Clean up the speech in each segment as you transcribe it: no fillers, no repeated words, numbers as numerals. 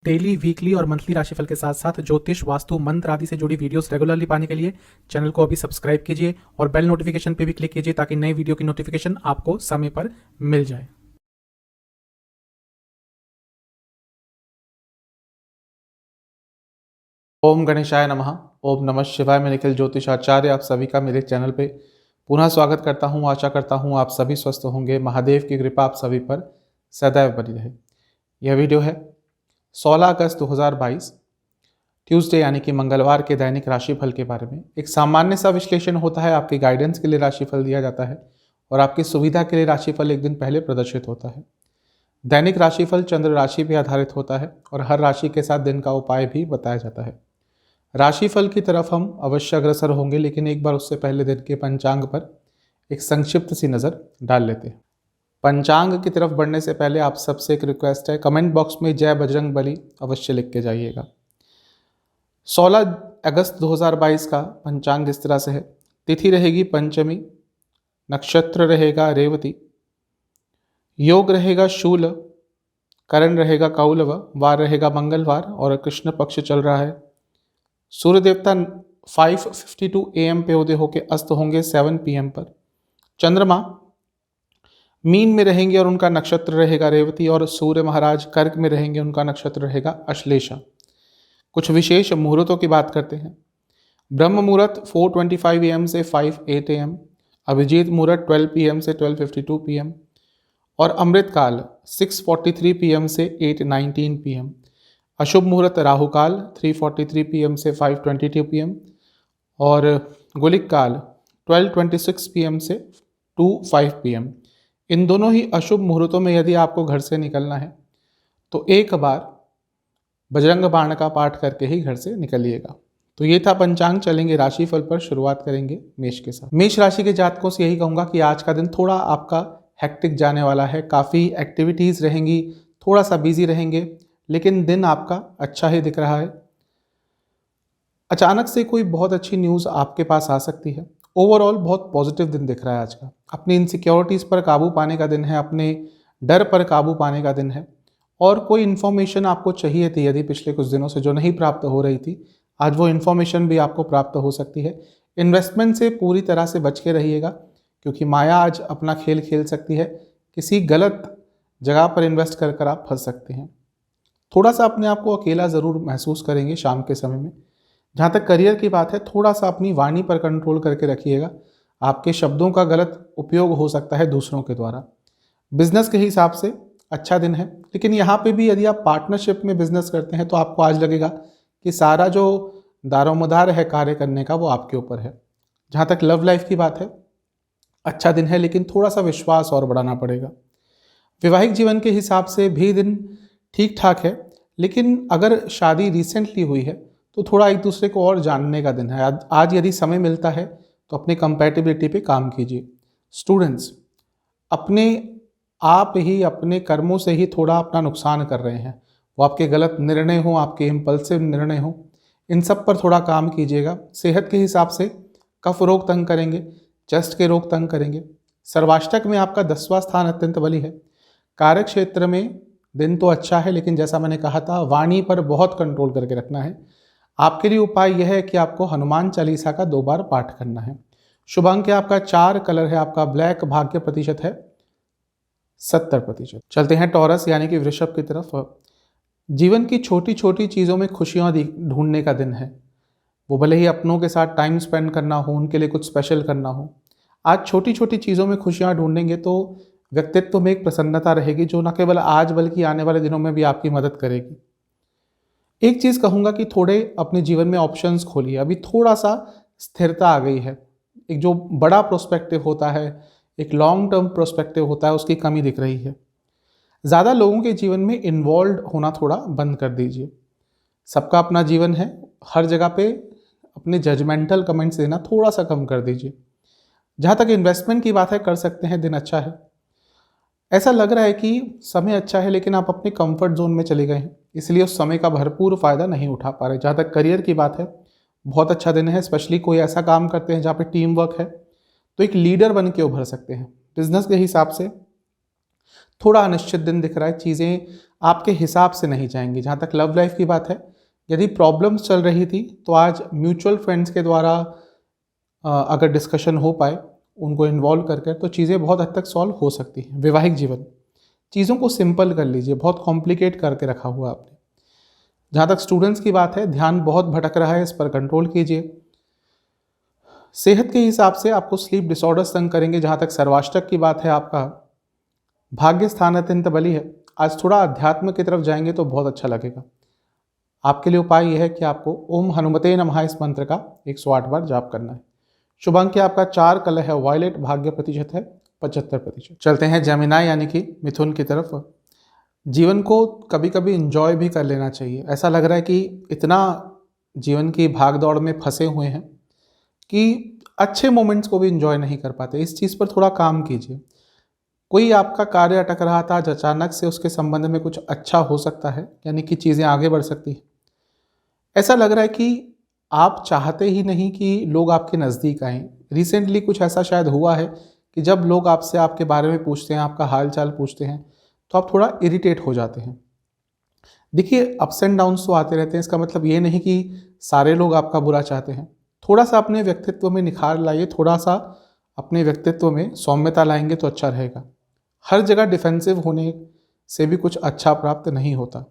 Daily, weekly और monthly राशिफल के साथ साथ ज्योतिष, वास्तु, मंत्र आदि से जुड़ी वीडियोस रेगुलरली पाने के लिए चैनल को अभी सब्सक्राइब कीजिए और बेल नोटिफिकेशन पे भी क्लिक कीजिए ताकि नई वीडियो की नोटिफिकेशन आपको समय पर मिल जाए। ओम गणेशाय नमः। ओम नमः शिवाय। मैं निखिल ज्योतिष आचार्य आप सभी का मेरे चैनल पे पुनः स्वागत करता हूँ। आशा करता हूँ आप सभी स्वस्थ होंगे। महादेव की कृपा आप सभी पर सदैव बनी रहे। यह वीडियो है 16 अगस्त 2022 ट्यूसडे यानी कि मंगलवार के दैनिक राशिफल के बारे में। एक सामान्य सा विश्लेषण होता है, आपके गाइडेंस के लिए राशिफल दिया जाता है और आपकी सुविधा के लिए राशिफल एक दिन पहले प्रदर्शित होता है। दैनिक राशिफल चंद्र राशि पर आधारित होता है और हर राशि के साथ दिन का उपाय भी बताया जाता है। राशिफल की तरफ हम अवश्य अग्रसर होंगे, लेकिन एक बार उससे पहले दिन के पंचांग पर एक संक्षिप्त सी नज़र डाल लेते हैं। पंचांग की तरफ बढ़ने से पहले आप सबसे एक रिक्वेस्ट है, कमेंट बॉक्स में जय बजरंग बली अवश्य लिख के जाइएगा। 16 अगस्त 2022 का पंचांग इस तरह से है। तिथि रहेगी पंचमी, नक्षत्र रहेगा रेवती, योग रहेगा शूल, करण रहेगा कौलव, वार रहेगा मंगलवार और कृष्ण पक्ष चल रहा है। सूर्य देवता 5:52 AM पे उदय होकर अस्त होंगे 7 PM पर। चंद्रमा मीन में रहेंगे और उनका नक्षत्र रहेगा रेवती, और सूर्य महाराज कर्क में रहेंगे, उनका नक्षत्र रहेगा अश्लेषा। कुछ विशेष मुहूर्तों की बात करते हैं। ब्रह्म मुहूर्त 4:25 AM से 5:08 AM, अभिजीत मुहूर्त 12 PM से 12:52 PM और अमृत काल 6:43 PM से 8:19 PM। अशुभ मुहूर्त राहु काल 3:43 PM से 5:22 PM और गुलिक काल 12:26 PM से 2:05 PM। इन दोनों ही अशुभ मुहूर्तों में यदि आपको घर से निकलना है तो एक बार बजरंग बाण का पाठ करके ही घर से निकलिएगा। तो ये था पंचांग। चलेंगे राशिफल पर, शुरुआत करेंगे मेष के साथ। मेष राशि के जातकों से यही कहूँगा कि आज का दिन थोड़ा आपका हेक्टिक जाने वाला है। काफ़ी एक्टिविटीज़ रहेंगी, थोड़ा सा बिजी रहेंगे, लेकिन दिन आपका अच्छा ही दिख रहा है। अचानक से कोई बहुत अच्छी न्यूज़ आपके पास आ सकती है। ओवरऑल बहुत पॉजिटिव दिन दिख रहा है आज का। अपनी इनसिक्योरिटीज़ पर काबू पाने का दिन है, अपने डर पर काबू पाने का दिन है। और कोई इन्फॉर्मेशन आपको चाहिए थी यदि पिछले कुछ दिनों से जो नहीं प्राप्त हो रही थी, आज वो इन्फॉर्मेशन भी आपको प्राप्त हो सकती है। इन्वेस्टमेंट से पूरी तरह से बच के रहिएगा, क्योंकि माया आज अपना खेल खेल सकती है। किसी गलत जगह पर इन्वेस्ट कर कर आप फंस सकते हैं। थोड़ा सा अपने आप को अकेला ज़रूर महसूस करेंगे शाम के समय में। जहाँ तक करियर की बात है, थोड़ा सा अपनी वाणी पर कंट्रोल करके रखिएगा। आपके शब्दों का गलत उपयोग हो सकता है दूसरों के द्वारा। बिजनेस के हिसाब से अच्छा दिन है, लेकिन यहाँ पे भी यदि आप पार्टनरशिप में बिजनेस करते हैं तो आपको आज लगेगा कि सारा जो दारोमदार है कार्य करने का वो आपके ऊपर है। जहाँ तक लव लाइफ की बात है, अच्छा दिन है, लेकिन थोड़ा सा विश्वास और बढ़ाना पड़ेगा। वैवाहिक जीवन के हिसाब से भी दिन ठीक ठाक है, लेकिन अगर शादी रिसेंटली हुई है तो थोड़ा एक दूसरे को और जानने का दिन है। आज यदि समय मिलता है तो अपने कंपैटिबिलिटी पे काम कीजिए। स्टूडेंट्स अपने आप ही अपने कर्मों से ही थोड़ा अपना नुकसान कर रहे हैं। वो आपके गलत निर्णय हो, आपके इम्पल्सिव निर्णय हो, इन सब पर थोड़ा काम कीजिएगा। सेहत के हिसाब से कफ रोग तंग करेंगे, चेस्ट के रोग तंग करेंगे। सर्वाष्टक में आपका 10वां स्थान अत्यंत बली है। कार्य क्षेत्र में दिन तो अच्छा है, लेकिन जैसा मैंने कहा था, वाणी पर बहुत कंट्रोल करके रखना है। आपके लिए उपाय यह है कि आपको हनुमान चालीसा का 2 बार पाठ करना है। शुभ अंक है आपका 4, कलर है आपका ब्लैक, भाग्य प्रतिशत है 70%। चलते हैं टॉरस यानी कि वृषभ की तरफ। जीवन की छोटी छोटी चीज़ों में खुशियाँ ढूंढने का दिन है। वो भले ही अपनों के साथ टाइम स्पेंड करना हो, उनके लिए कुछ स्पेशल करना हो, आज छोटी छोटी चीज़ों में खुशियाँ ढूंढेंगे तो व्यक्तित्व में एक प्रसन्नता रहेगी, जो न केवल आज बल्कि आने वाले दिनों में भी आपकी मदद करेगी। एक चीज़ कहूँगा कि थोड़े अपने जीवन में ऑप्शंस खोलिए। अभी थोड़ा सा स्थिरता आ गई है। एक जो बड़ा प्रोस्पेक्टिव होता है, एक लॉन्ग टर्म प्रोस्पेक्टिव होता है, उसकी कमी दिख रही है। ज़्यादा लोगों के जीवन में इन्वॉल्व होना थोड़ा बंद कर दीजिए। सबका अपना जीवन है, हर जगह पे अपने जजमेंटल कमेंट्स देना थोड़ा सा कम कर दीजिए। जहाँ तक इन्वेस्टमेंट की बात है, कर सकते हैं, दिन अच्छा है। ऐसा लग रहा है कि समय अच्छा है, लेकिन आप अपने कंफर्ट जोन में चले गए हैं, इसलिए उस समय का भरपूर फायदा नहीं उठा पा रहे। जहाँ तक करियर की बात है, बहुत अच्छा दिन है। स्पेशली कोई ऐसा काम करते हैं जहाँ पे टीम वर्क है तो एक लीडर बन के उभर सकते हैं। बिजनेस के हिसाब से थोड़ा अनिश्चित दिन दिख रहा है। चीज़ें आपके हिसाब से नहीं जाएंगी। जहाँ तक लव लाइफ की बात है, यदि प्रॉब्लम्स चल रही थी तो आज म्यूचुअल फ्रेंड्स के द्वारा अगर डिस्कशन हो पाए, उनको इन्वॉल्व करके, तो चीज़ें बहुत हद तक सॉल्व हो सकती हैं। वैवाहिक जीवन, चीज़ों को सिंपल कर लीजिए, बहुत कॉम्प्लिकेट करके रखा हुआ आपने। जहाँ तक स्टूडेंट्स की बात है, ध्यान बहुत भटक रहा है, इस पर कंट्रोल कीजिए। सेहत के हिसाब से आपको स्लीप डिसऑर्डर्स तंग करेंगे। जहाँ तक सर्वाष्टक की बात है, आपका भाग्य स्थान अत्यंत बली है। आज थोड़ा अध्यात्म की तरफ जाएंगे तो बहुत अच्छा लगेगा। आपके लिए उपाय यह है कि आपको ओम हनुमते नमः इस मंत्र का 108 बार जाप करना है। शुभ अंक आपका 4, कलर है वायलेट, भाग्य प्रतिशत है 75%। चलते हैं जेमिनाई यानी कि मिथुन की तरफ। जीवन को कभी कभी इंजॉय भी कर लेना चाहिए। ऐसा लग रहा है कि इतना जीवन की भाग दौड़ में फंसे हुए हैं कि अच्छे मोमेंट्स को भी इंजॉय नहीं कर पाते। इस चीज़ पर थोड़ा काम कीजिए। कोई आपका कार्य अटक रहा था, आज अचानक से उसके संबंध में कुछ अच्छा हो सकता है, यानी कि चीज़ें आगे बढ़ सकती हैं। ऐसा लग रहा है कि आप चाहते ही नहीं कि लोग आपके नज़दीक आएँ। रिसेंटली कुछ ऐसा शायद हुआ है कि जब लोग आपसे आपके बारे में पूछते हैं, आपका हाल चाल पूछते हैं, तो आप थोड़ा इरिटेट हो जाते हैं। देखिए, अप्स एंड डाउन्स तो आते रहते हैं। इसका मतलब ये नहीं कि सारे लोग आपका बुरा चाहते हैं। थोड़ा सा अपने व्यक्तित्व में निखार लाइए, थोड़ा सा अपने व्यक्तित्व में सौम्यता लाएंगे तो अच्छा रहेगा। हर जगह डिफेंसिव होने से भी कुछ अच्छा प्राप्त नहीं होता।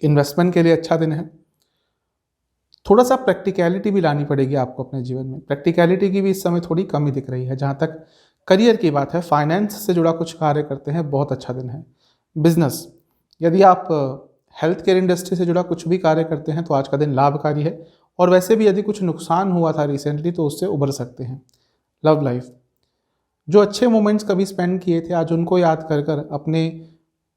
इन्वेस्टमेंट के लिए अच्छा दिन है। थोड़ा सा प्रैक्टिकलिटी भी लानी पड़ेगी आपको अपने जीवन में। प्रैक्टिकलिटी की भी इस समय थोड़ी कमी दिख रही है। जहाँ तक करियर की बात है, फाइनेंस से जुड़ा कुछ कार्य करते हैं, बहुत अच्छा दिन है। बिजनेस, यदि आप हेल्थ केयर इंडस्ट्री से जुड़ा कुछ भी कार्य करते हैं तो आज का दिन लाभकारी है। और वैसे भी यदि कुछ नुकसान हुआ था रिसेंटली तो उससे उबर सकते हैं। लव लाइफ, जो अच्छे मोमेंट्स कभी स्पेंड किए थे, आज उनको याद कर कर अपने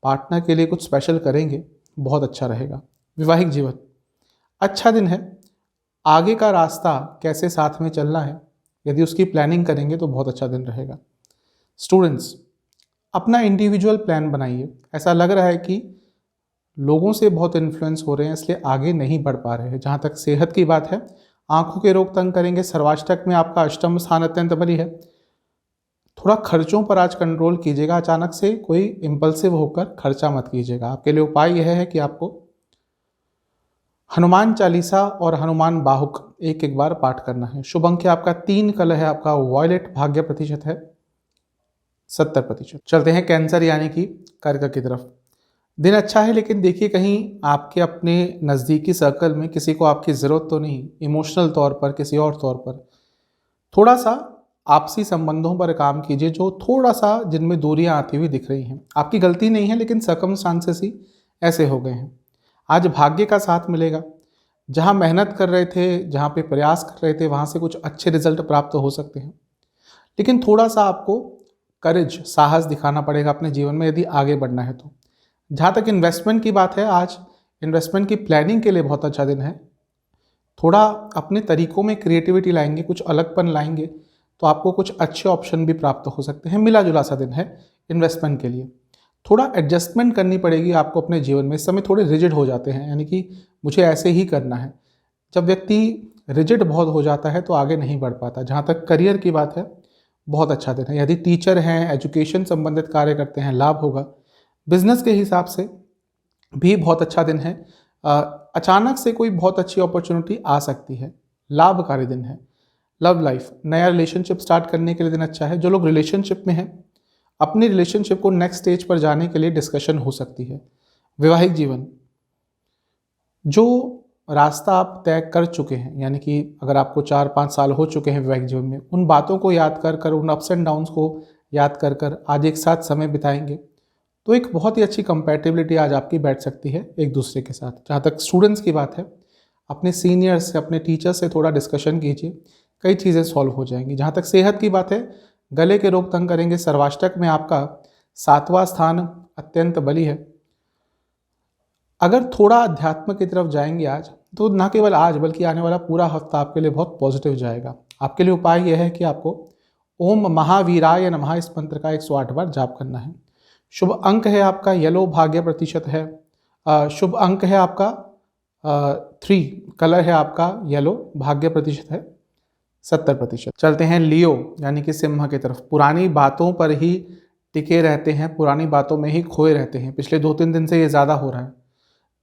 पार्टनर के लिए कुछ स्पेशल करेंगे, बहुत अच्छा रहेगा। वैवाहिक जीवन, अच्छा दिन है। आगे का रास्ता कैसे साथ में चलना है, यदि उसकी प्लानिंग करेंगे तो बहुत अच्छा दिन रहेगा। स्टूडेंट्स, अपना इंडिविजुअल प्लान बनाइए। ऐसा लग रहा है कि लोगों से बहुत इन्फ्लुएंस हो रहे हैं, इसलिए आगे नहीं बढ़ पा रहे हैं। जहाँ तक सेहत की बात है, आंखों के रोग तंग करेंगे। सर्वाष्टक में आपका अष्टम स्थान अत्यंत बली है। थोड़ा खर्चों पर आज कंट्रोल कीजिएगा। अचानक से कोई इम्पल्सिव होकर खर्चा मत कीजिएगा। आपके लिए उपाय यह है कि आपको हनुमान चालीसा और हनुमान बाहुक एक एक बार पाठ करना है। शुभ अंक आपका 3, कलर है आपका वॉयलेट, भाग्य प्रतिशत है 70%। चलते हैं कैंसर यानी कि कर्क की तरफ। दिन अच्छा है, लेकिन देखिए कहीं आपके अपने नज़दीकी सर्कल में किसी को आपकी ज़रूरत तो नहीं, इमोशनल तौर पर, किसी और तौर पर। थोड़ा सा आपसी संबंधों पर काम कीजिए, जो थोड़ा सा जिनमें दूरियां आती हुई दिख रही हैं। आपकी गलती नहीं है, लेकिन सर्कमस्टांसेस ही ऐसे हो गए हैं। आज भाग्य का साथ मिलेगा। जहां मेहनत कर रहे थे, जहां पे प्रयास कर रहे थे, वहां से कुछ अच्छे रिजल्ट प्राप्त हो सकते हैं। लेकिन थोड़ा सा आपको करेज, साहस दिखाना पड़ेगा अपने जीवन में, यदि आगे बढ़ना है तो। जहाँ तक इन्वेस्टमेंट की बात है, आज इन्वेस्टमेंट की प्लानिंग के लिए बहुत अच्छा दिन है। थोड़ा अपने तरीकों में क्रिएटिविटी लाएंगे, कुछ अलगपन लाएंगे, तो आपको कुछ अच्छे ऑप्शन भी प्राप्त हो सकते हैं। मिला जुला सा दिन है इन्वेस्टमेंट के लिए। थोड़ा एडजस्टमेंट करनी पड़ेगी आपको अपने जीवन में। इस समय थोड़े रिजिड हो जाते हैं, यानी कि मुझे ऐसे ही करना है। जब व्यक्ति रिजिड बहुत हो जाता है तो आगे नहीं बढ़ पाता। जहाँ तक करियर की बात है, बहुत अच्छा दिन है। यदि टीचर हैं, एजुकेशन संबंधित कार्य करते हैं, लाभ होगा। बिजनेस के हिसाब से भी बहुत अच्छा दिन है। अचानक से कोई बहुत अच्छी अपॉर्चुनिटी आ सकती है, लाभकारी दिन है। लव लाइफ, नया रिलेशनशिप स्टार्ट करने के लिए दिन अच्छा है। जो लोग रिलेशनशिप में हैं, अपनी रिलेशनशिप को नेक्स्ट स्टेज पर जाने के लिए डिस्कशन हो सकती है। वैवाहिक जीवन, जो रास्ता आप तय कर चुके हैं, यानी कि अगर आपको 4-5 साल हो चुके हैं वैवाहिक जीवन में, उन बातों को याद कर कर, उन अप्स एंड डाउन्स को याद कर कर आज एक साथ समय बिताएंगे तो एक बहुत ही अच्छी कंपैटिबिलिटी आज आपकी बैठ सकती है एक दूसरे के साथ। जहाँ तक स्टूडेंट्स की बात है, अपने सीनियर्स से, अपने टीचर से थोड़ा डिस्कशन कीजिए, कई चीज़ें सॉल्व हो जाएंगी। जहाँ तक सेहत की बात है, गले के रोग तंग करेंगे। सर्वाष्टक में आपका 7वां स्थान अत्यंत बली है। अगर थोड़ा अध्यात्म की तरफ जाएंगे आज, तो ना केवल आज बल्कि आने वाला पूरा हफ्ता आपके लिए बहुत पॉजिटिव जाएगा। आपके लिए उपाय यह है कि आपको ओम महावीराय नमः इस मंत्र का 108 बार जाप करना है। शुभ अंक है आपका येलो, भाग्य प्रतिशत है शुभ अंक है आपका 3, कलर है आपका येलो, भाग्य प्रतिशत है 70%। चलते हैं लियो यानी कि सिंह की तरफ। पुरानी बातों पर ही टिके रहते हैं, पुरानी बातों में ही खोए रहते हैं। पिछले 2-3 दिन से ये ज़्यादा हो रहा है।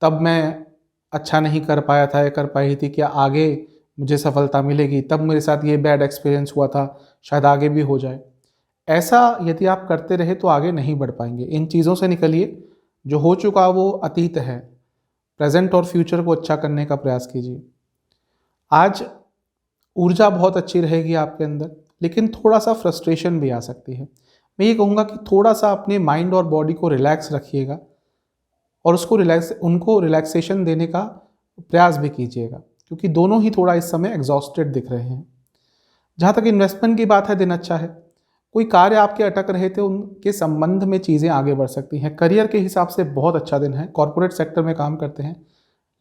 तब मैं अच्छा नहीं कर पाया था या कर पाई थी, क्या आगे मुझे सफलता मिलेगी? तब मेरे साथ ये बैड एक्सपीरियंस हुआ था, शायद आगे भी हो जाए। ऐसा यदि आप करते रहे तो आगे नहीं बढ़ पाएंगे। इन चीज़ों से निकलिए। जो हो चुका वो अतीत है। प्रेजेंट और फ्यूचर को अच्छा करने का प्रयास कीजिए। आज ऊर्जा बहुत अच्छी रहेगी आपके अंदर, लेकिन थोड़ा सा फ्रस्ट्रेशन भी आ सकती है। मैं ये कहूँगा कि थोड़ा सा अपने माइंड और बॉडी को रिलैक्स रखिएगा और उनको रिलैक्सेशन देने का प्रयास भी कीजिएगा, क्योंकि दोनों ही थोड़ा इस समय एग्जॉस्टेड दिख रहे हैं। जहाँ तक इन्वेस्टमेंट की बात है, दिन अच्छा है। कोई कार्य आपके अटक रहे थे, उनके संबंध में चीज़ें आगे बढ़ सकती हैं। करियर के हिसाब से बहुत अच्छा दिन है। कॉर्पोरेट सेक्टर में काम करते हैं,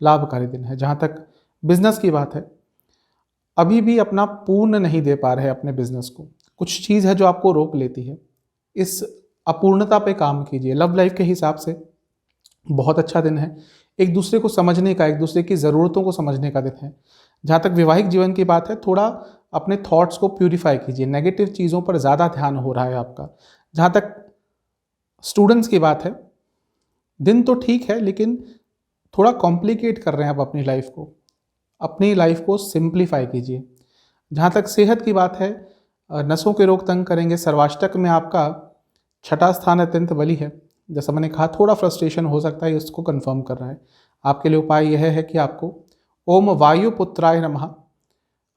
लाभकारी दिन है। जहाँ तक बिजनेस की बात है, अभी भी अपना पूर्ण नहीं दे पा रहे अपने बिजनेस को। कुछ चीज़ है जो आपको रोक लेती है। इस अपूर्णता पे काम कीजिए। लव लाइफ के हिसाब से बहुत अच्छा दिन है। एक दूसरे को समझने का, एक दूसरे की ज़रूरतों को समझने का दिन है। जहाँ तक वैवाहिक जीवन की बात है, थोड़ा अपने थॉट्स को प्यूरिफाई कीजिए। नेगेटिव चीज़ों पर ज़्यादा ध्यान हो रहा है आपका। जहाँ तक स्टूडेंट्स की बात है, दिन तो ठीक है, लेकिन थोड़ा कॉम्प्लिकेट कर रहे हैं आप अपनी लाइफ को। अपनी लाइफ को सिंप्लीफाई कीजिए। जहाँ तक सेहत की बात है, नसों के रोग तंग करेंगे। सर्वाष्टक में आपका 6ठा स्थान अत्यंत बली है। जैसा मैंने कहा, थोड़ा फ्रस्ट्रेशन हो सकता है, इसको कंफर्म कर रहा है। आपके लिए उपाय यह है कि आपको ओम वायुपुत्राय नमः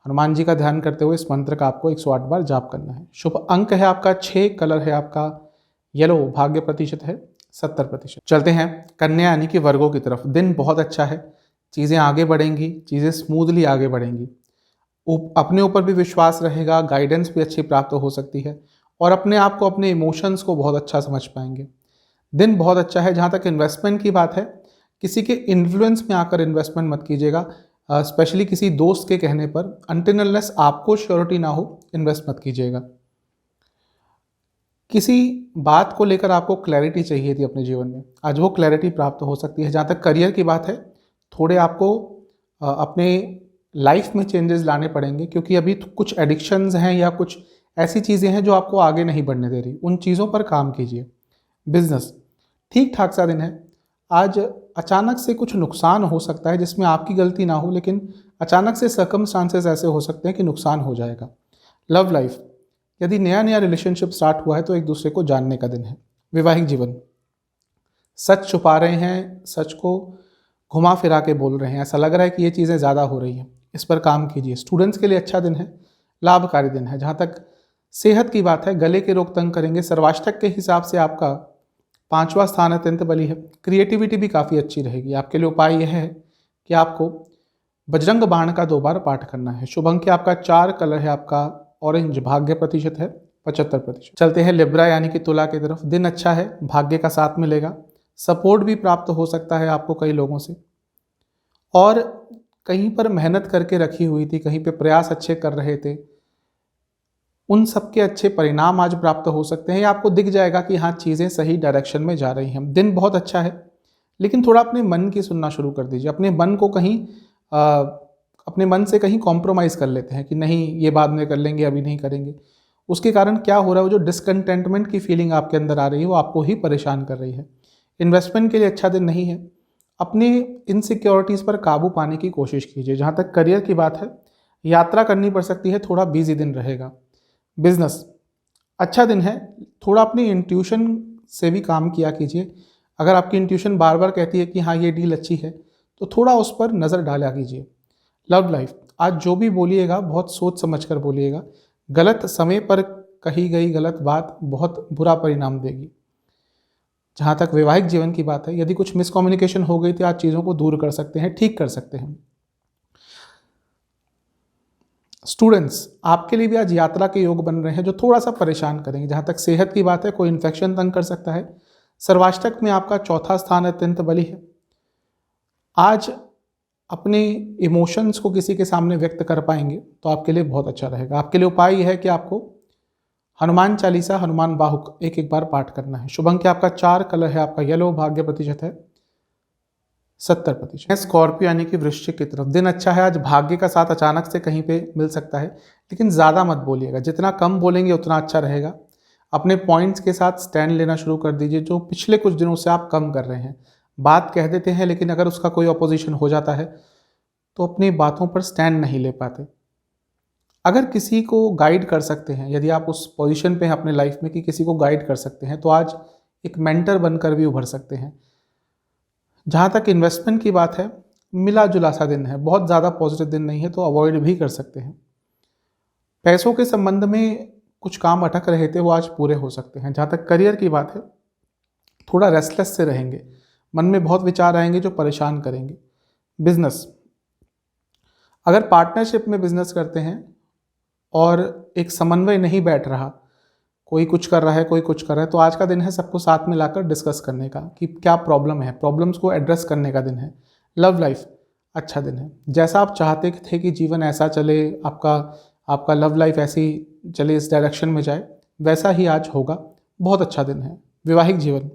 हनुमान जी का ध्यान करते हुए इस मंत्र का आपको 108 बार जाप करना है। शुभ अंक है आपका 6, कलर है आपका येलो, भाग्य प्रतिशत है 70%। चलते हैं कन्या यानी कि वर्गों की तरफ। दिन बहुत अच्छा है। चीज़ें आगे बढ़ेंगी, चीज़ें स्मूथली आगे बढ़ेंगी। अपने ऊपर भी विश्वास रहेगा, गाइडेंस भी अच्छी प्राप्त हो सकती है और अपने आप को, अपने इमोशंस को बहुत अच्छा समझ पाएंगे। दिन बहुत अच्छा है। जहाँ तक इन्वेस्टमेंट की बात है, किसी के इन्फ्लुएंस में आकर इन्वेस्टमेंट मत कीजिएगा, स्पेशली किसी दोस्त के कहने पर। अनटिल अनलेस आपको श्योरिटी ना हो, इन्वेस्ट मत कीजिएगा। किसी बात को लेकर आपको क्लैरिटी चाहिए थी अपने जीवन में, आज वो क्लैरिटी प्राप्त हो सकती है। जहाँ तक करियर की बात है, थोड़े आपको अपने लाइफ में चेंजेस लाने पड़ेंगे, क्योंकि अभी कुछ एडिक्शंस हैं या कुछ ऐसी चीज़ें हैं जो आपको आगे नहीं बढ़ने दे रही। उन चीज़ों पर काम कीजिए। बिजनेस ठीक ठाक सा दिन है। आज अचानक से कुछ नुकसान हो सकता है जिसमें आपकी गलती ना हो, लेकिन अचानक से सर्कमस्टांसेस ऐसे हो सकते हैं कि नुकसान हो जाएगा। लव लाइफ, यदि नया नया रिलेशनशिप स्टार्ट हुआ है तो एक दूसरे को जानने का दिन है। वैवाहिक जीवन, सच छुपा रहे हैं, सच को घुमा फिरा के बोल रहे हैं, ऐसा लग रहा है कि ये चीज़ें ज़्यादा हो रही हैं, इस पर काम कीजिए। स्टूडेंट्स के लिए अच्छा दिन है, लाभकारी दिन है। जहाँ तक सेहत की बात है, गले के रोग तंग करेंगे। सर्वाष्टक के हिसाब से आपका 5वां स्थान अत्यंत बली है। क्रिएटिविटी भी काफ़ी अच्छी रहेगी। आपके लिए उपाय यह है कि आपको बजरंग बाण का 2 बार पाठ करना है। शुभ अंक आपका 4, कलर है आपका ऑरेंज, भाग्य प्रतिशत है 75%। चलते हैं लिब्रा यानी कि तुला की तरफ। दिन अच्छा है, भाग्य का साथ मिलेगा। सपोर्ट भी प्राप्त हो सकता है आपको कई लोगों से, और कहीं पर मेहनत करके रखी हुई थी, कहीं पे प्रयास अच्छे कर रहे थे, उन सब के अच्छे परिणाम आज प्राप्त हो सकते हैं। आपको दिख जाएगा कि हाँ, चीज़ें सही डायरेक्शन में जा रही हैं। दिन बहुत अच्छा है, लेकिन थोड़ा अपने मन की सुनना शुरू कर दीजिए। अपने मन को कहीं अपने मन से कहीं कॉम्प्रोमाइज़ कर लेते हैं कि नहीं, ये बाद में कर लेंगे, अभी नहीं करेंगे। उसके कारण क्या हो रहा है, वो जो डिसकंटेंटमेंट की फीलिंग आपके अंदर आ रही है, वो आपको ही परेशान कर रही है। इन्वेस्टमेंट के लिए अच्छा दिन नहीं है। अपनी इनसिक्योरिटीज़ पर काबू पाने की कोशिश कीजिए। जहाँ तक करियर की बात है, यात्रा करनी पड़ सकती है, थोड़ा बिजी दिन रहेगा। बिजनेस अच्छा दिन है। थोड़ा अपनी इंट्यूशन से भी काम किया कीजिए। अगर आपकी इंट्यूशन बार बार कहती है कि हाँ, ये डील अच्छी है, तो थोड़ा उस पर नज़र डाला कीजिए। लव लाइफ, आज जो भी बोलिएगा बहुत सोच समझ कर बोलिएगा। गलत समय पर कही गई गलत बात बहुत बुरा परिणाम देगी। जहाँ तक वैवाहिक जीवन की बात है, यदि कुछ मिसकम्युनिकेशन हो गई तो आज चीज़ों को दूर कर सकते हैं, ठीक कर सकते हैं। स्टूडेंट्स, आपके लिए भी आज यात्रा के योग बन रहे हैं जो थोड़ा सा परेशान करेंगे। जहाँ तक सेहत की बात है, कोई इन्फेक्शन तंग कर सकता है। सर्वाष्टक में आपका 4था स्थान अत्यंत बली है। आज अपने इमोशंस को किसी के सामने व्यक्त कर पाएंगे तो आपके लिए बहुत अच्छा रहेगा। आपके लिए उपाय यह है कि आपको हनुमान चालीसा, हनुमान बाहुक एक बार पाठ करना है। शुभ अंक आपका 4, कलर है आपका येलो, भाग्य प्रतिशत है 70%। स्कॉर्पियो यानी कि वृश्चिक की तरफ। दिन अच्छा है। आज भाग्य का साथ अचानक से कहीं पे मिल सकता है, लेकिन ज़्यादा मत बोलिएगा। जितना कम बोलेंगे उतना अच्छा रहेगा। अपने पॉइंट्स के साथ स्टैंड लेना शुरू कर दीजिए, जो पिछले कुछ दिनों से आप कम कर रहे हैं। बात कह देते हैं लेकिन अगर उसका कोई अपोजिशन हो जाता है तो अपनी बातों पर स्टैंड नहीं ले पाते। अगर किसी को गाइड कर सकते हैं, यदि आप उस पोजीशन पे हैं अपने लाइफ में कि किसी को गाइड कर सकते हैं, तो आज एक मेंटर बनकर भी उभर सकते हैं। जहाँ तक इन्वेस्टमेंट की बात है, मिला जुला सा दिन है, बहुत ज़्यादा पॉजिटिव दिन नहीं है, तो अवॉइड भी कर सकते हैं। पैसों के संबंध में कुछ काम अटक रहे थे, वो आज पूरे हो सकते हैं। जहाँ तक करियर की बात है, थोड़ा रेस्टलेस से रहेंगे, मन में बहुत विचार आएंगे जो परेशान करेंगे। बिजनेस, अगर पार्टनरशिप में बिजनेस करते हैं और एक समन्वय नहीं बैठ रहा, कोई कुछ कर रहा है कोई कुछ कर रहा है, तो आज का दिन है सबको साथ में लाकर डिस्कस करने का कि क्या प्रॉब्लम है, प्रॉब्लम्स को एड्रेस करने का दिन है। लव लाइफ, अच्छा दिन है। जैसा आप चाहते थे कि जीवन ऐसा चले, आपका लव लाइफ ऐसी चले, इस डायरेक्शन में जाए, वैसा ही आज होगा। बहुत अच्छा दिन है। वैवाहिक जीवन,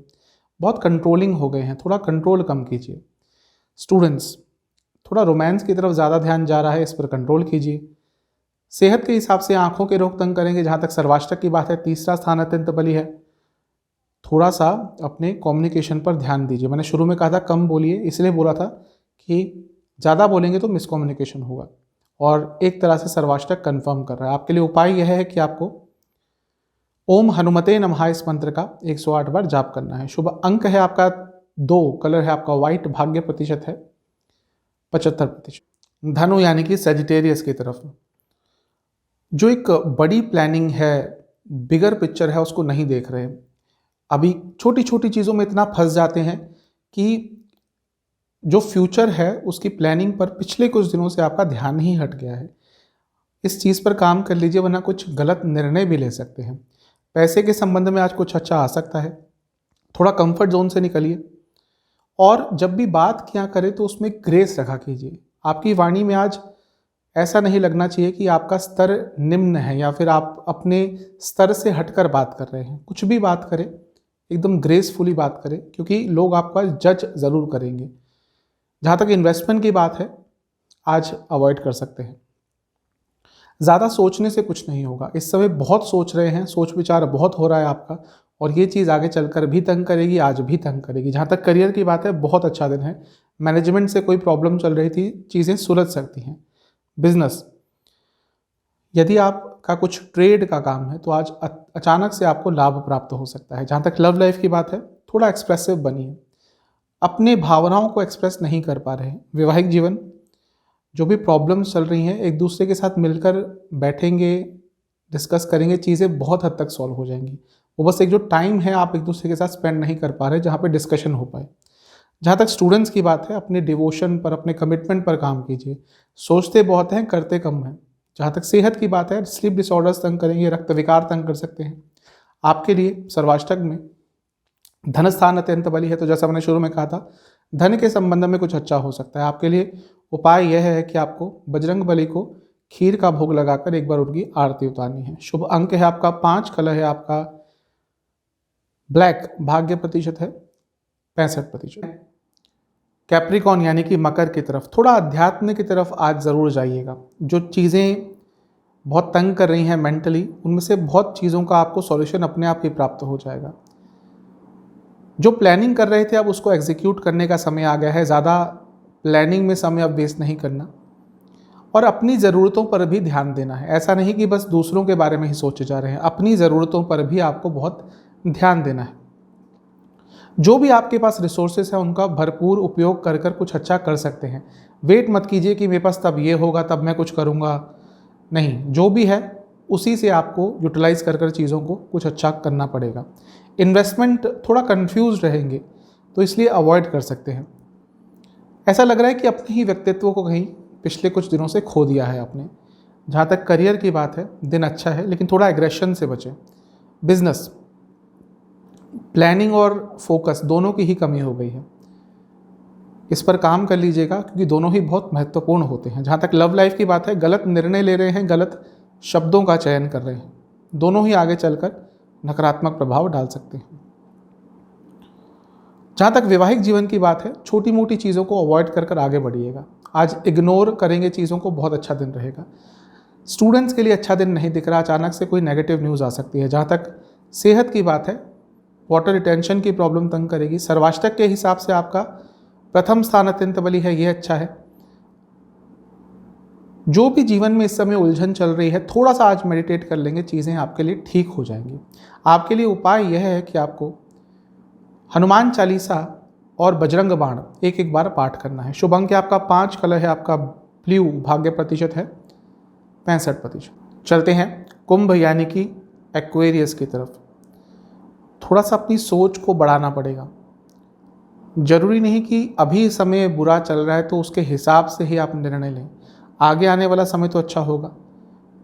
बहुत कंट्रोलिंग हो गए हैं, थोड़ा कंट्रोल कम कीजिए। स्टूडेंट्स, थोड़ा रोमांस की तरफ ज़्यादा ध्यान जा रहा है, इस पर कंट्रोल कीजिए। सेहत के हिसाब से आंखों के रोग तंग करेंगे। जहाँ तक सर्वाष्टक की बात है, तीसरा स्थान अत्यंत बली है। थोड़ा सा अपने कम्युनिकेशन पर ध्यान दीजिए। मैंने शुरू में कहा था कम बोलिए, इसलिए बोला था कि ज़्यादा बोलेंगे तो मिसकम्युनिकेशन होगा, और एक तरह से सर्वाष्टक कंफर्म कर रहा है। आपके लिए उपाय यह है कि आपको ओम हनुमते नमः इस मंत्र का 108 बार जाप करना है। शुभ अंक है आपका 2, कलर है आपका व्हाइट, भाग्य प्रतिशत है 75%। धनु यानी कि सेजिटेरियस की तरफ जो एक बड़ी प्लानिंग है, बिगर पिक्चर है, उसको नहीं देख रहे। अभी छोटी छोटी चीज़ों में इतना फंस जाते हैं कि जो फ्यूचर है उसकी प्लानिंग पर पिछले कुछ दिनों से आपका ध्यान ही हट गया है। इस चीज़ पर काम कर लीजिए, वरना कुछ गलत निर्णय भी ले सकते हैं। पैसे के संबंध में आज कुछ अच्छा आ सकता है। थोड़ा कंफर्ट जोन से निकलिए, और जब भी बात किया करें तो उसमें ग्रेस रखा कीजिए। आपकी वाणी में आज ऐसा नहीं लगना चाहिए कि आपका स्तर निम्न है या फिर आप अपने स्तर से हटकर बात कर रहे हैं। कुछ भी बात करें एकदम ग्रेसफुली बात करें, क्योंकि लोग आपका जज ज़रूर करेंगे। जहाँ तक इन्वेस्टमेंट की बात है, आज अवॉइड कर सकते हैं। ज़्यादा सोचने से कुछ नहीं होगा। इस समय बहुत सोच रहे हैं, सोच विचार बहुत हो रहा है आपका, और ये चीज़ आगे चलकर भी तंग करेगी, आज भी तंग करेगी। जहाँ तक करियर की बात है, बहुत अच्छा दिन है। मैनेजमेंट से कोई प्रॉब्लम चल रही थी, चीज़ें सुलझ सकती हैं। बिजनेस, यदि आपका कुछ ट्रेड का काम है तो आज अचानक से आपको लाभ प्राप्त हो सकता है। जहाँ तक लव लाइफ की बात है, थोड़ा एक्सप्रेसिव बनिए, अपने भावनाओं को एक्सप्रेस नहीं कर पा रहे हैं। वैवाहिक जीवन, जो भी प्रॉब्लम्स चल रही हैं, एक दूसरे के साथ मिलकर बैठेंगे, डिस्कस करेंगे, चीज़ें बहुत हद तक सॉल्व हो जाएंगी। वो बस एक जो टाइम है आप एक दूसरे के साथ स्पेंड नहीं कर पा रहे, जहाँ पे डिस्कशन हो पाए। जहाँ तक स्टूडेंट्स की बात है, अपने डिवोशन पर, अपने कमिटमेंट पर काम कीजिए। सोचते बहुत हैं, करते कम हैं। जहाँ तक सेहत की बात है, स्लीप डिसऑर्डर्स तंग करेंगे, रक्त विकार तंग कर सकते हैं। आपके लिए सर्वाष्टक में धन स्थान अत्यंत बली है, तो जैसा मैंने शुरू में कहा था, धन के संबंध में कुछ अच्छा हो सकता है। आपके लिए उपाय यह है कि आपको बजरंग बली को खीर का भोग लगाकर एक बार उनकी आरती उतारनी है। शुभ अंक है आपका 5, कलर है आपका ब्लैक, भाग्य प्रतिशत है 65%। कैप्रिकॉन यानी कि मकर की तरफ, थोड़ा अध्यात्म की तरफ आज ज़रूर जाइएगा। जो चीज़ें बहुत तंग कर रही हैं मेंटली, उनमें से बहुत चीज़ों का आपको सॉल्यूशन अपने आप ही प्राप्त हो जाएगा। जो प्लानिंग कर रहे थे, अब उसको एग्जीक्यूट करने का समय आ गया है। ज़्यादा प्लानिंग में समय अब वेस्ट नहीं करना, और अपनी ज़रूरतों पर भी ध्यान देना है। ऐसा नहीं कि बस दूसरों के बारे में ही सोचे जा रहे हैं, अपनी ज़रूरतों पर भी आपको बहुत ध्यान देना है। जो भी आपके पास रिसोर्सेस हैं, उनका भरपूर उपयोग कर कर कुछ अच्छा कर सकते हैं। वेट मत कीजिए कि मेरे पास तब ये होगा तब मैं कुछ करूँगा, नहीं, जो भी है उसी से आपको यूटिलाइज कर कर चीज़ों को कुछ अच्छा करना पड़ेगा। इन्वेस्टमेंट थोड़ा कंफ्यूज रहेंगे, तो इसलिए अवॉइड कर सकते हैं। ऐसा लग रहा है कि अपने ही व्यक्तित्व को कहीं पिछले कुछ दिनों से खो दिया है आपने। जहाँ तक करियर की बात है, दिन अच्छा है, लेकिन थोड़ा एग्रेशन से बचें। बिजनेस, प्लानिंग और फोकस दोनों की ही कमी हो गई है, इस पर काम कर लीजिएगा, क्योंकि दोनों ही बहुत महत्वपूर्ण होते हैं। जहाँ तक लव लाइफ की बात है, गलत निर्णय ले रहे हैं, गलत शब्दों का चयन कर रहे हैं, दोनों ही आगे चलकर नकारात्मक प्रभाव डाल सकते हैं। जहाँ तक वैवाहिक जीवन की बात है, छोटी मोटी चीज़ों को अवॉइड कर कर आगे बढ़िएगा। आज इग्नोर करेंगे चीज़ों को, बहुत अच्छा दिन रहेगा। स्टूडेंट्स के लिए अच्छा दिन नहीं दिख रहा, अचानक से कोई नेगेटिव न्यूज़ आ सकती है। जहाँ तक सेहत की बात है, वाटर रिटेंशन की प्रॉब्लम तंग करेगी। सर्वाष्टक के हिसाब से आपका प्रथम स्थान अत्यंत बली है, ये अच्छा है। जो भी जीवन में इस समय उलझन चल रही है, थोड़ा सा आज मेडिटेट कर लेंगे, चीज़ें आपके लिए ठीक हो जाएंगी। आपके लिए उपाय यह है कि आपको हनुमान चालीसा और बजरंग बाण एक एक बार पाठ करना है। शुभ अंक है आपका 5, कलर है आपका ब्लू, भाग्य प्रतिशत है 65%। चलते हैं कुंभ यानी कि एक्वेरियस की तरफ। थोड़ा सा अपनी सोच को बढ़ाना पड़ेगा। जरूरी नहीं कि अभी समय बुरा चल रहा है तो उसके हिसाब से ही आप निर्णय लें, आगे आने वाला समय तो अच्छा होगा।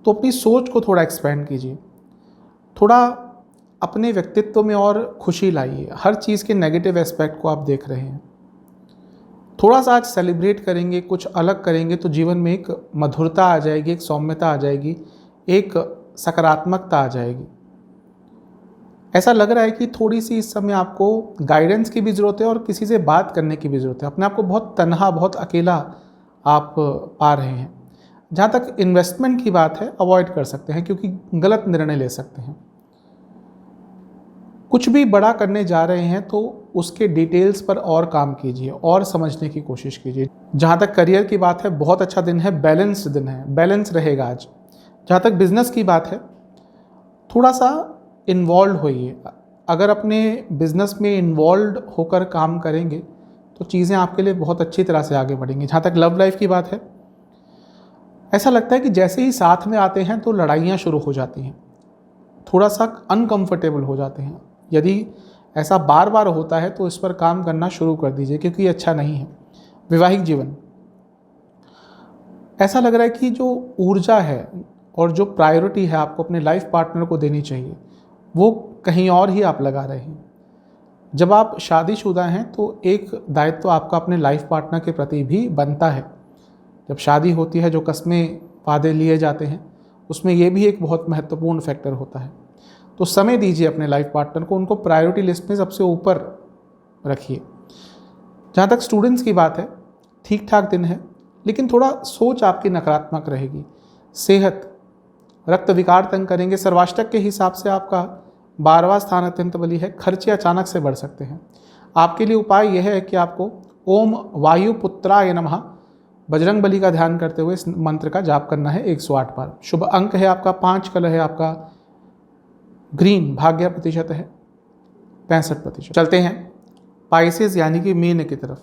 तो अपनी सोच को थोड़ा एक्सपेंड कीजिए, थोड़ा अपने व्यक्तित्व में और खुशी लाइए। हर चीज़ के नेगेटिव एस्पेक्ट को आप देख रहे हैं, थोड़ा सा आज सेलिब्रेट करेंगे, कुछ अलग करेंगे तो जीवन में एक मधुरता आ जाएगी, एक सौम्यता आ जाएगी, एक सकारात्मकता आ जाएगी। ऐसा लग रहा है कि थोड़ी सी इस समय आपको गाइडेंस की भी ज़रूरत है और किसी से बात करने की भी ज़रूरत है। अपने आप को बहुत तन्हा, बहुत अकेला आप पा रहे हैं। जहाँ तक इन्वेस्टमेंट की बात है, अवॉइड कर सकते हैं क्योंकि गलत निर्णय ले सकते हैं। कुछ भी बड़ा करने जा रहे हैं तो उसके डिटेल्स पर और काम कीजिए और समझने की कोशिश कीजिए। जहाँ तक करियर की बात है, बहुत अच्छा दिन है, बैलेंस्ड दिन है, बैलेंस रहेगा आज। जहाँ तक बिजनेस की बात है, थोड़ा सा इन्वॉल्व होइए। अगर अपने बिजनेस में इन्वॉल्व होकर काम करेंगे तो चीज़ें आपके लिए बहुत अच्छी तरह से आगे बढ़ेंगी। जहाँ तक लव लाइफ की बात है, ऐसा लगता है कि जैसे ही साथ में आते हैं तो लड़ाइयाँ शुरू हो जाती हैं, थोड़ा सा अनकंफर्टेबल हो जाते हैं। यदि ऐसा बार बार होता है तो इस पर काम करना शुरू कर दीजिए क्योंकि अच्छा नहीं है। वैवाहिक जीवन, ऐसा लग रहा है कि जो ऊर्जा है और जो प्रायोरिटी है आपको अपने लाइफ पार्टनर को देनी चाहिए, वो कहीं और ही आप लगा रहे हैं। जब आप शादीशुदा हैं तो एक दायित्व आपका अपने लाइफ पार्टनर के प्रति भी बनता है। जब शादी होती है, जो कस्में वादे लिए जाते हैं, उसमें ये भी एक बहुत महत्वपूर्ण फैक्टर होता है। तो समय दीजिए अपने लाइफ पार्टनर को, उनको प्रायोरिटी लिस्ट में सबसे ऊपर रखिए। जहाँ तक स्टूडेंट्स की बात है, ठीक ठाक दिन है, लेकिन थोड़ा सोच आपकी नकारात्मक रहेगी। सेहत, रक्त विकार तंग करेंगे। सर्वाष्टक के हिसाब से आपका 12वां स्थान अत्यंत बली है, खर्चे अचानक से बढ़ सकते हैं। आपके लिए उपाय यह है कि आपको ओम वायुपुत्राय नमः बजरंग बली का ध्यान करते हुए इस मंत्र का जाप करना है 108 बार। शुभ अंक है आपका 5, कलर है आपका ग्रीन, भाग्य प्रतिशत है 65%। चलते हैं पाइसेस यानी कि मीन की तरफ।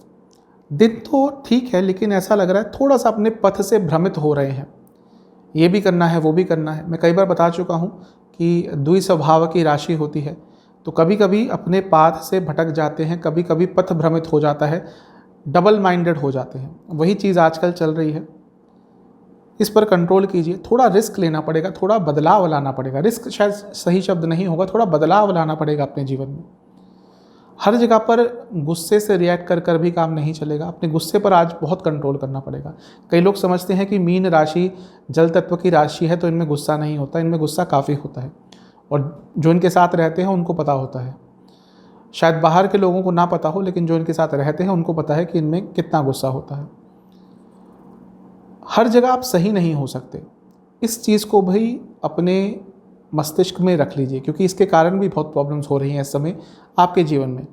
दिन तो ठीक है, लेकिन ऐसा लग रहा है थोड़ा सा अपने पथ से भ्रमित हो रहे हैं। ये भी करना है, वो भी करना है। मैं कई बार बता चुका हूँ कि द्विस्वभाव की राशि होती है, तो कभी कभी अपने पाथ से भटक जाते हैं, कभी कभी पथ भ्रमित हो जाता है, डबल माइंडेड हो जाते हैं। वही चीज़ आजकल चल रही है, इस पर कंट्रोल कीजिए। थोड़ा रिस्क लेना पड़ेगा, थोड़ा बदलाव लाना पड़ेगा। रिस्क शायद सही शब्द नहीं होगा, थोड़ा बदलाव लाना पड़ेगा अपने जीवन में। हर जगह पर गुस्से से रिएक्ट कर कर भी काम नहीं चलेगा। अपने गुस्से पर आज बहुत कंट्रोल करना पड़ेगा। कई लोग समझते हैं कि मीन राशि जल तत्व की राशि है तो इनमें गुस्सा नहीं होता, इनमें गुस्सा काफ़ी होता है, और जो इनके साथ रहते हैं उनको पता होता है। शायद बाहर के लोगों को ना पता हो, लेकिन जो इनके साथ रहते हैं उनको पता है कि इनमें कितना गुस्सा होता है। हर जगह आप सही नहीं हो सकते, इस चीज़ को भी अपने मस्तिष्क में रख लीजिए, क्योंकि इसके कारण भी बहुत प्रॉब्लम्स हो रही हैं इस समय आपके जीवन में।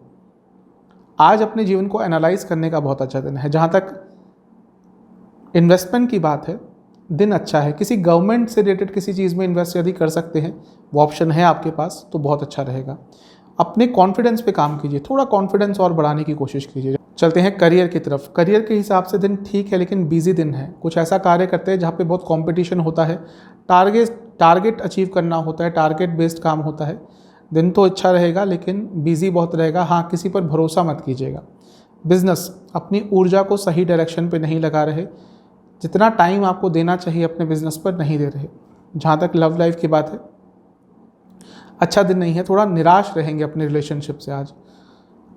आज अपने जीवन को एनालाइज करने का बहुत अच्छा दिन है। जहाँ तक इन्वेस्टमेंट की बात है, दिन अच्छा है। किसी गवर्नमेंट से रिलेटेड किसी चीज़ में इन्वेस्ट यदि कर सकते हैं, वो ऑप्शन है आपके पास, तो बहुत अच्छा रहेगा। अपने कॉन्फिडेंस पे काम कीजिए, थोड़ा कॉन्फिडेंस और बढ़ाने की कोशिश कीजिए। चलते हैं करियर की तरफ। करियर के हिसाब से दिन ठीक है, लेकिन बिजी दिन है। कुछ ऐसा कार्य करते हैं जहाँ पे बहुत कंपटीशन होता है, टारगेट अचीव करना होता है, टारगेट बेस्ड काम होता है। दिन तो अच्छा रहेगा, लेकिन बिजी बहुत रहेगा। हाँ, किसी पर भरोसा मत कीजिएगा। बिजनेस, अपनी ऊर्जा को सही डायरेक्शन पे नहीं लगा रहे, जितना टाइम आपको देना चाहिए अपने बिजनेस पर नहीं दे रहे। जहाँ तक लव लाइफ की बात है, अच्छा दिन नहीं है, थोड़ा निराश रहेंगे अपने रिलेशनशिप से आज।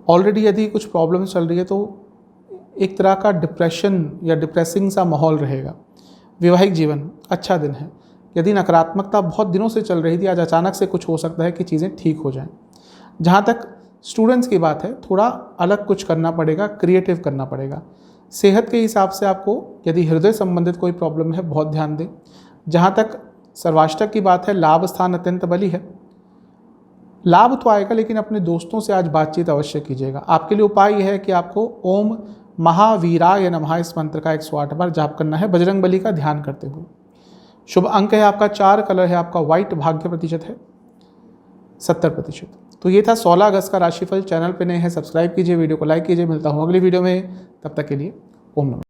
ऑलरेडी यदि कुछ प्रॉब्लम चल रही है तो एक तरह का डिप्रेशन या डिप्रेसिंग सा माहौल रहेगा। वैवाहिक जीवन, अच्छा दिन है। यदि नकारात्मकता बहुत दिनों से चल रही थी, आज अचानक से कुछ हो सकता है कि चीज़ें ठीक हो जाएं। जहाँ तक स्टूडेंट्स की बात है, थोड़ा अलग कुछ करना पड़ेगा, क्रिएटिव करना पड़ेगा। सेहत के हिसाब से आपको यदि हृदय संबंधित कोई प्रॉब्लम है, बहुत ध्यान दें। जहाँ तक सर्वाष्टक की बात है, लाभ स्थान अत्यंत बली है, लाभ तो आएगा, लेकिन अपने दोस्तों से आज बातचीत अवश्य कीजिएगा। आपके लिए उपाय यह है कि आपको ओम महावीराय नमः इस मंत्र का 108 बार जाप करना है बजरंगबली का ध्यान करते हुए। शुभ अंक है आपका 4, कलर है आपका व्हाइट, भाग्य प्रतिशत है 70%। तो ये था 16 अगस्त का राशिफल। चैनल पे नए हैं सब्सक्राइब कीजिए, वीडियो को लाइक कीजिए। मिलता हूँ अगली वीडियो में, तब तक के लिए ओम नमः।